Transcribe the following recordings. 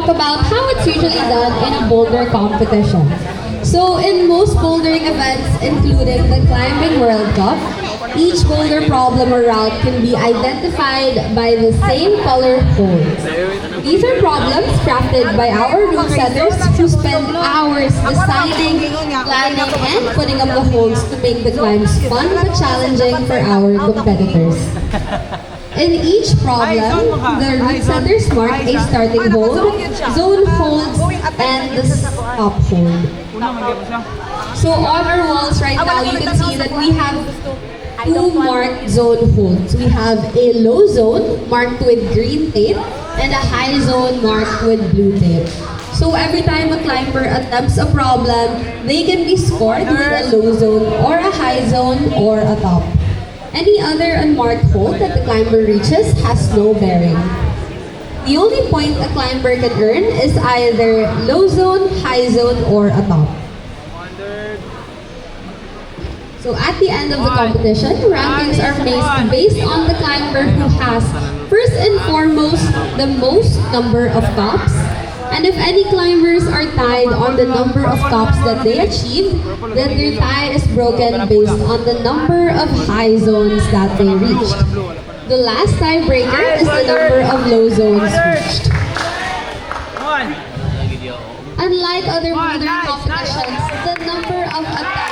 talk about how it's usually done in a boulder competition. So in most bouldering events, including the Climbing World Cup, each boulder problem or route can be identified by the same color hole. These are problems crafted by our route setters who spend hours deciding, planning, and putting up the holes to make the climbs fun but challenging for our competitors. In each problem, the route setters mark a starting hold, zone holds, and the stop hold. So on our walls right now, you can see that we have two marked zone holds. We have a low zone marked with green tape and a high zone marked with blue tape. So every time a climber attempts a problem, they can be scored with a low zone or a high zone or a top. Any other unmarked hold that the climber reaches has no bearing. The only point a climber can earn is either low zone, high zone, or a top. So at the end of the competition, rankings are based on the climber who has, first and foremost, the most number of tops. And if any climbers are tied on the number of tops that they achieved, then their tie is broken based on the number of high zones that they reached. The last tiebreaker is the number of low zones reached. Unlike other bouldering competitions, the number of attempts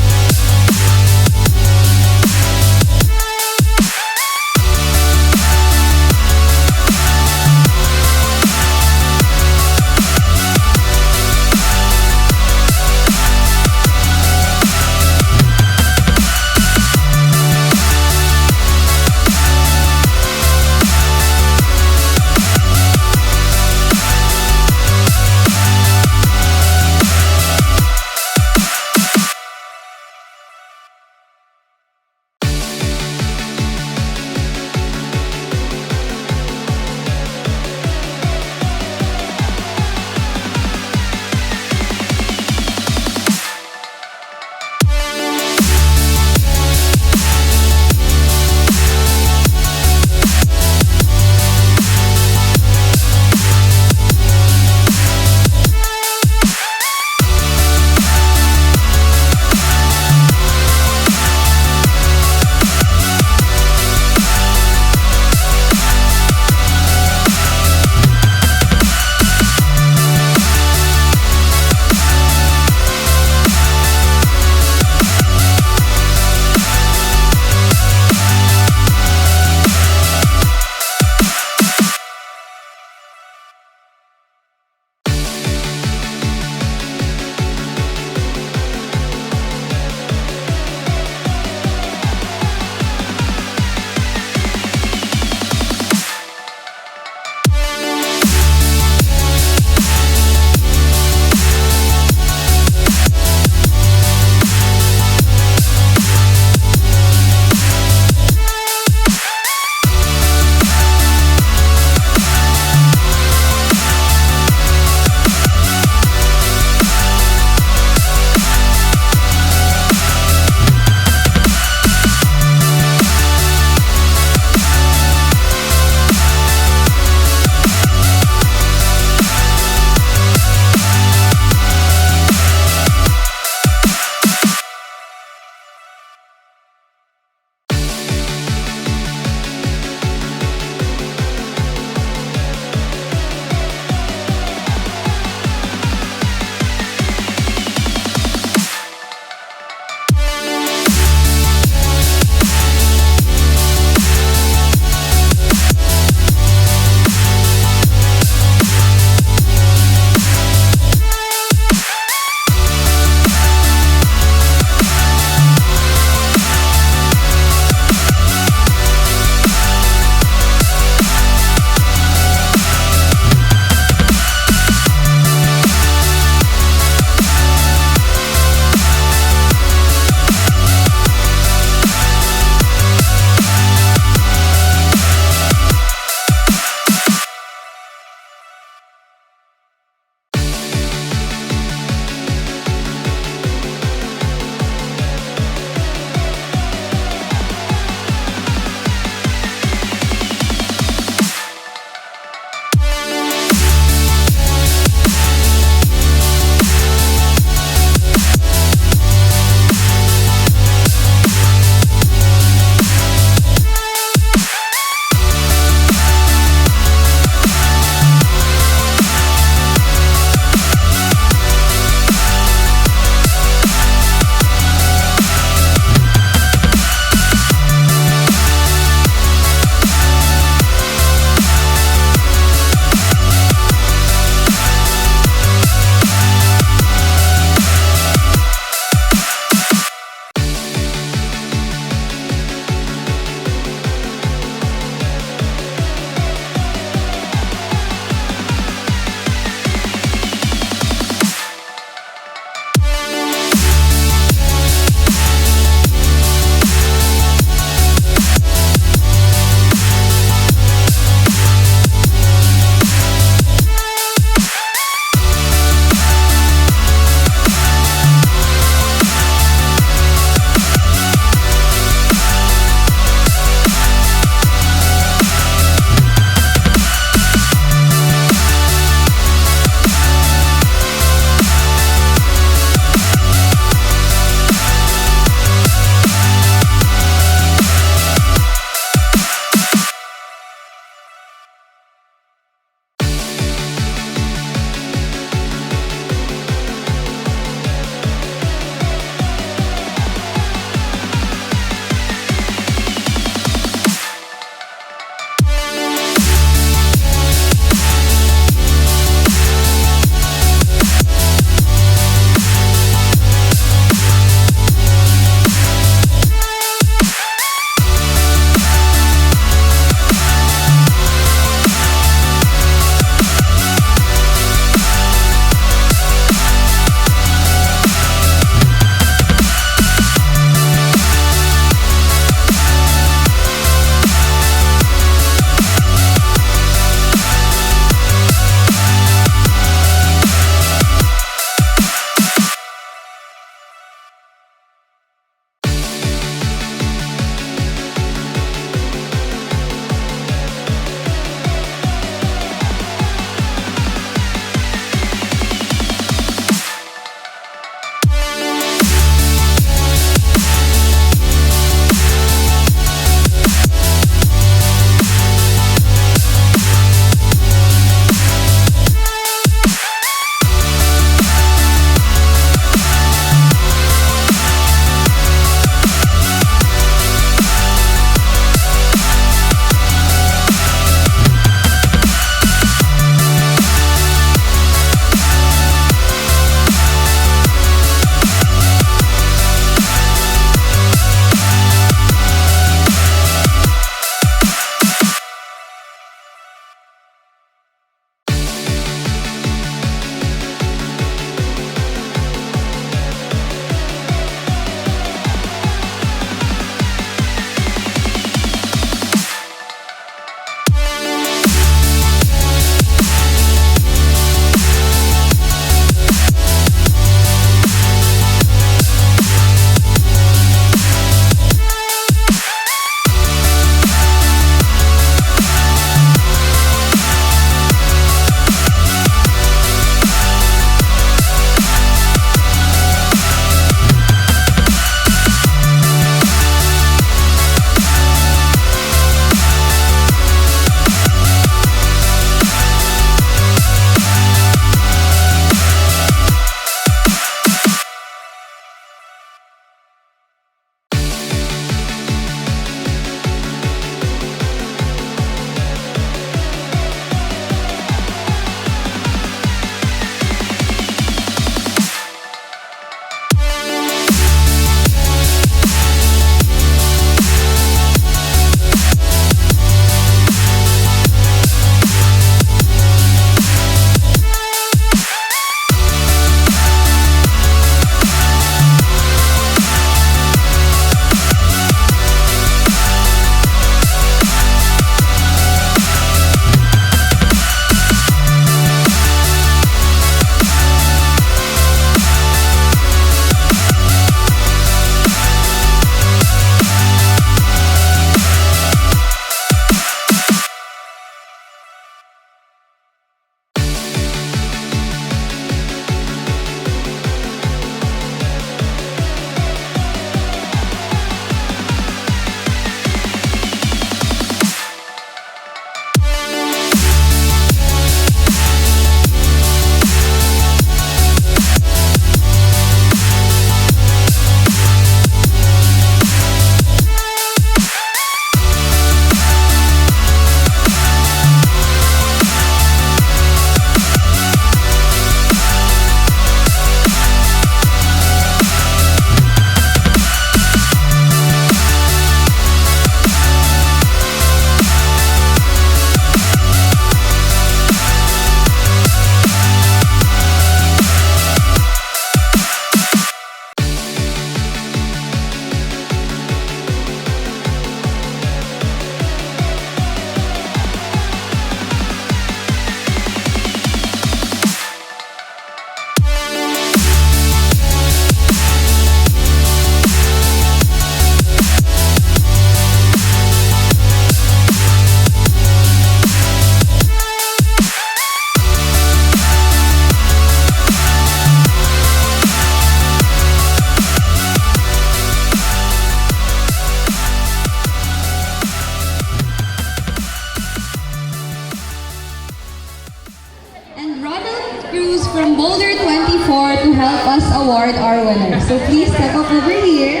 So please step up over here.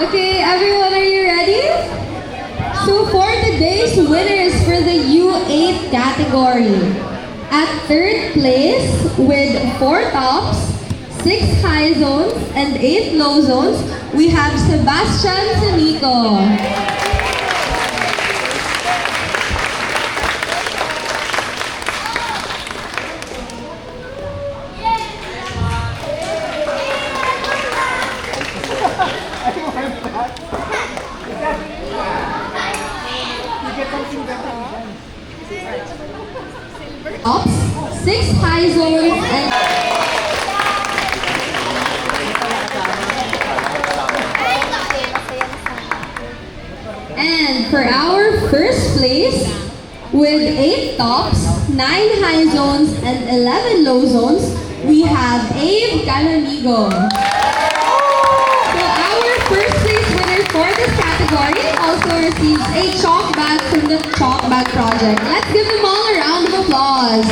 Okay, everyone, are you ready? So for today's winners for the U8 category, at third place with 4 tops, 6 high zones, and 8 low zones, we have Sebastian Sanico. Tops, 6 high zones, and for our first place, with 8 tops, 9 high zones, and 11 low zones, we have Abe Canonigo. So our first place winner for this category also receives a chalk bag from the Chalk Bag Project. Let's give them all a round of applause.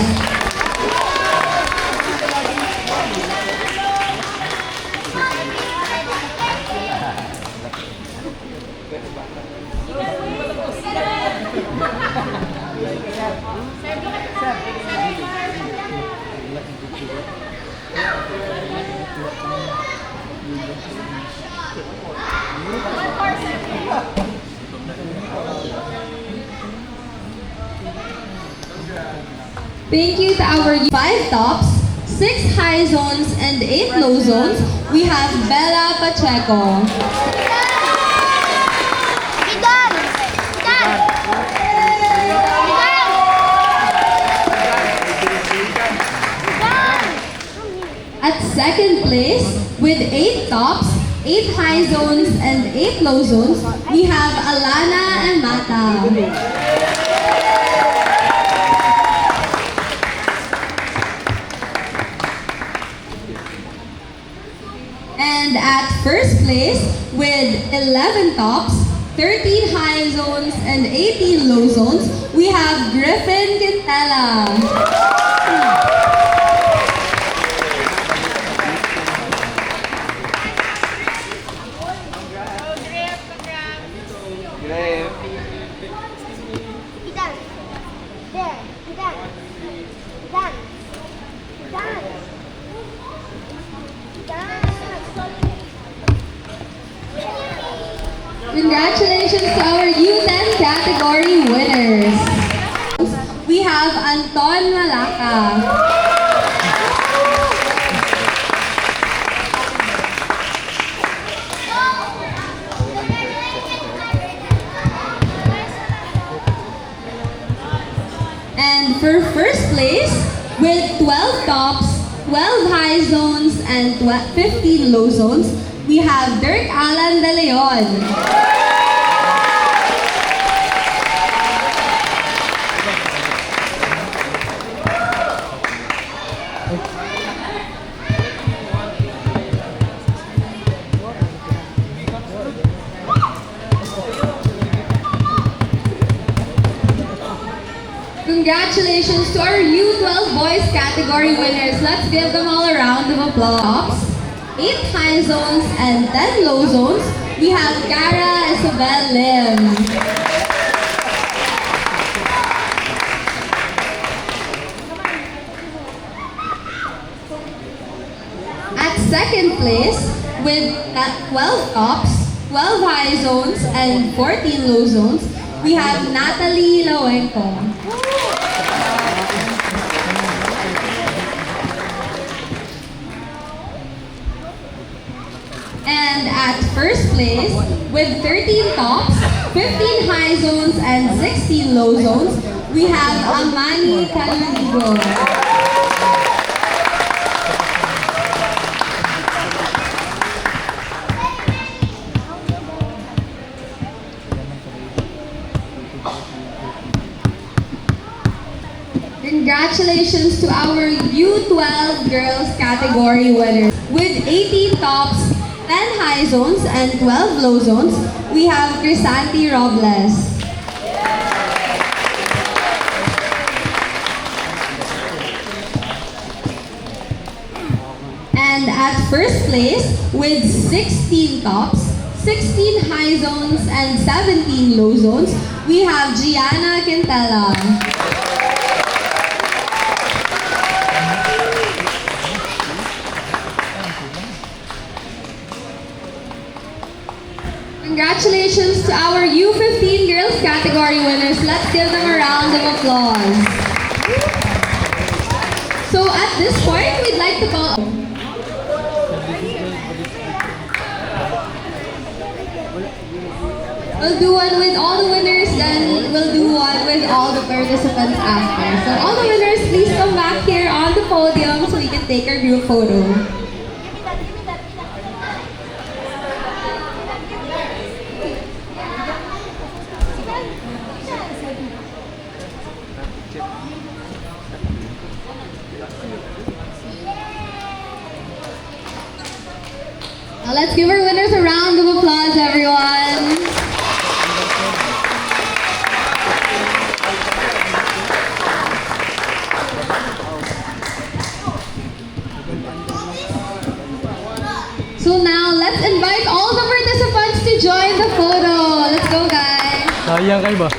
Thank you to our 5 tops, 6 high zones, and 8 low zones. We have Bella Pacheco. At second place, with 8 tops, 8 high zones, and 8 low zones, we have Alana and Mata. And at first place, with 11 tops, 13 high zones, and 18 low zones, we have Griffin Quintela. Congratulations to our U10 category winners. We have Anton Malaka. And for first place, with 12 tops, 12 high zones, and 15 low zones, we have Dirk Alan De Leon. Congratulations to our U12 boys category winners. Let's give them all a round of applause. 8 high zones and 10 low zones. We have Cara Isabel Lim. At second place, with 12 tops, 12 high zones, and 14 low zones, we have Natalie Lawenco. And at first place, with 13 tops, 15 high zones, and 16 low zones, we have Amani Canonigo. Congratulations to our U12 girls category winners. With 18 tops, 10 high zones, and 12 low zones, we have Crisanti Robles. And at first place, with 16 tops, 16 high zones, and 17 low zones, we have Gianna Quintela. Congratulations to our U15 girls category winners. Let's give them a round of applause. So at this point, we'd like to call... We'll do one with all the winners, then we'll do one with all the participants after. So all the winners, please come back here on the podium so we can take our group photo. Now let's give our winners a round of applause, everyone. So now, let's invite all the participants to join the photo. Let's go, guys. Sayang kayo ba?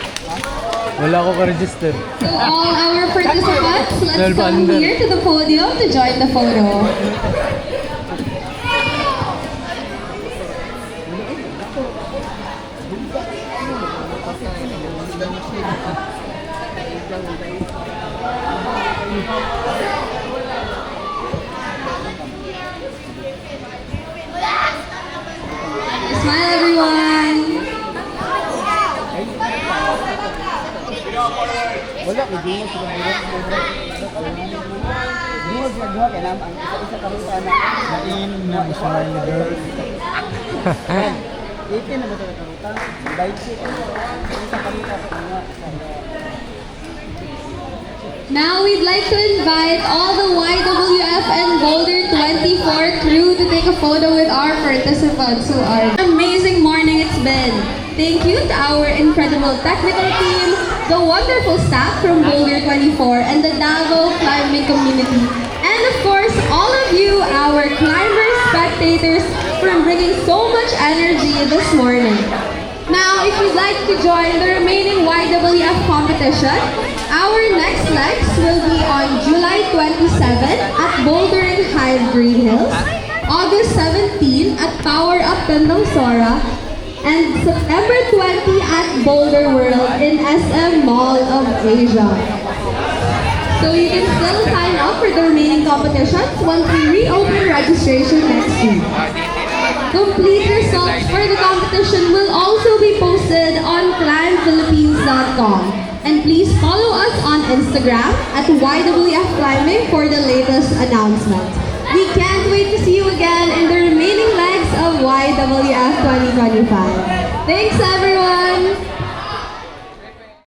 Wala ko ka-register. So all our participants, let's come here to the podium to join the photo. Smile, everyone. Wala, hindi mo sila Dungos na duha kaya naman ang isa karuta na nain na smile na girl. 18 na ba ito karuta? 20 isa karuta pa. Now we'd like to invite all the YWF and Boulder 24 crew to take a photo with our participants who are amazing morning it's been. Thank you to our incredible technical team, the wonderful staff from Boulder 24 and the Davao climbing community, and of course all of you, our climbers, spectators, for bringing so much energy this morning. Now, if you'd like to join the remaining YWF competition, our next legs will be on July 27 at Bouldering Hive Green Hills, August 17 at Power Up Tandangsora, and September 20 at Boulder World in SM Mall of Asia. So you can still sign up for the remaining competitions once we reopen registration next week. Complete results for the competition will also be posted on climbphilippines.com. And please follow us on Instagram at YWF Climbing for the latest announcements. We can't wait to see you again in the remaining legs of YWF 2025. Thanks, everyone!